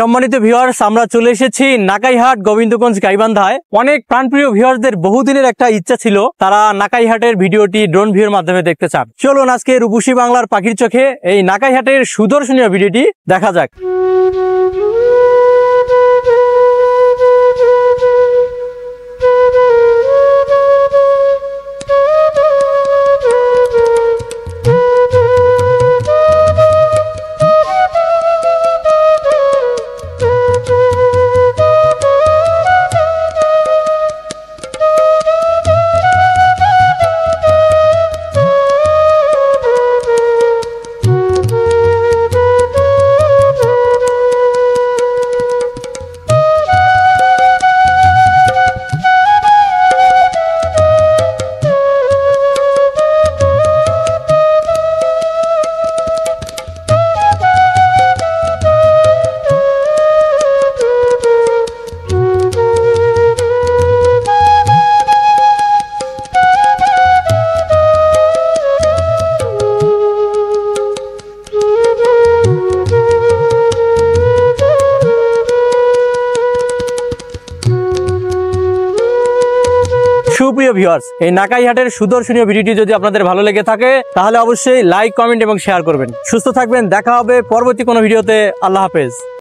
সম্মানিত ভিউয়ার্স, আমরা চলে এসেছি নাকাইহাট গোবিন্দগঞ্জ গাইবান্ধায়। অনেক প্রাণপ্রিয় ভিউয়ারদের বহুদিনের একটা ইচ্ছা ছিল, তারা নাকাইহাটের ভিডিওটি ড্রোন ভিউর মাধ্যমে দেখতে চান। চলুন আজকে রূপসী বাংলার পাখির চোখে এই নাকাইহাটের সুদর্শনীয় ভিডিওটি দেখা যাক। সুপ্রিয় ভিউয়ার্স, এই নাকাইহাটের সুদর্শনীয় ভিডিওটি যদি আপনাদের ভালো লেগে থাকে তাহলে অবশ্যই লাইক, কমেন্ট এবং শেয়ার করবেন। সুস্থ থাকবেন, দেখা হবে পরবর্তী কোনো ভিডিওতে। আল্লাহ হাফেজ।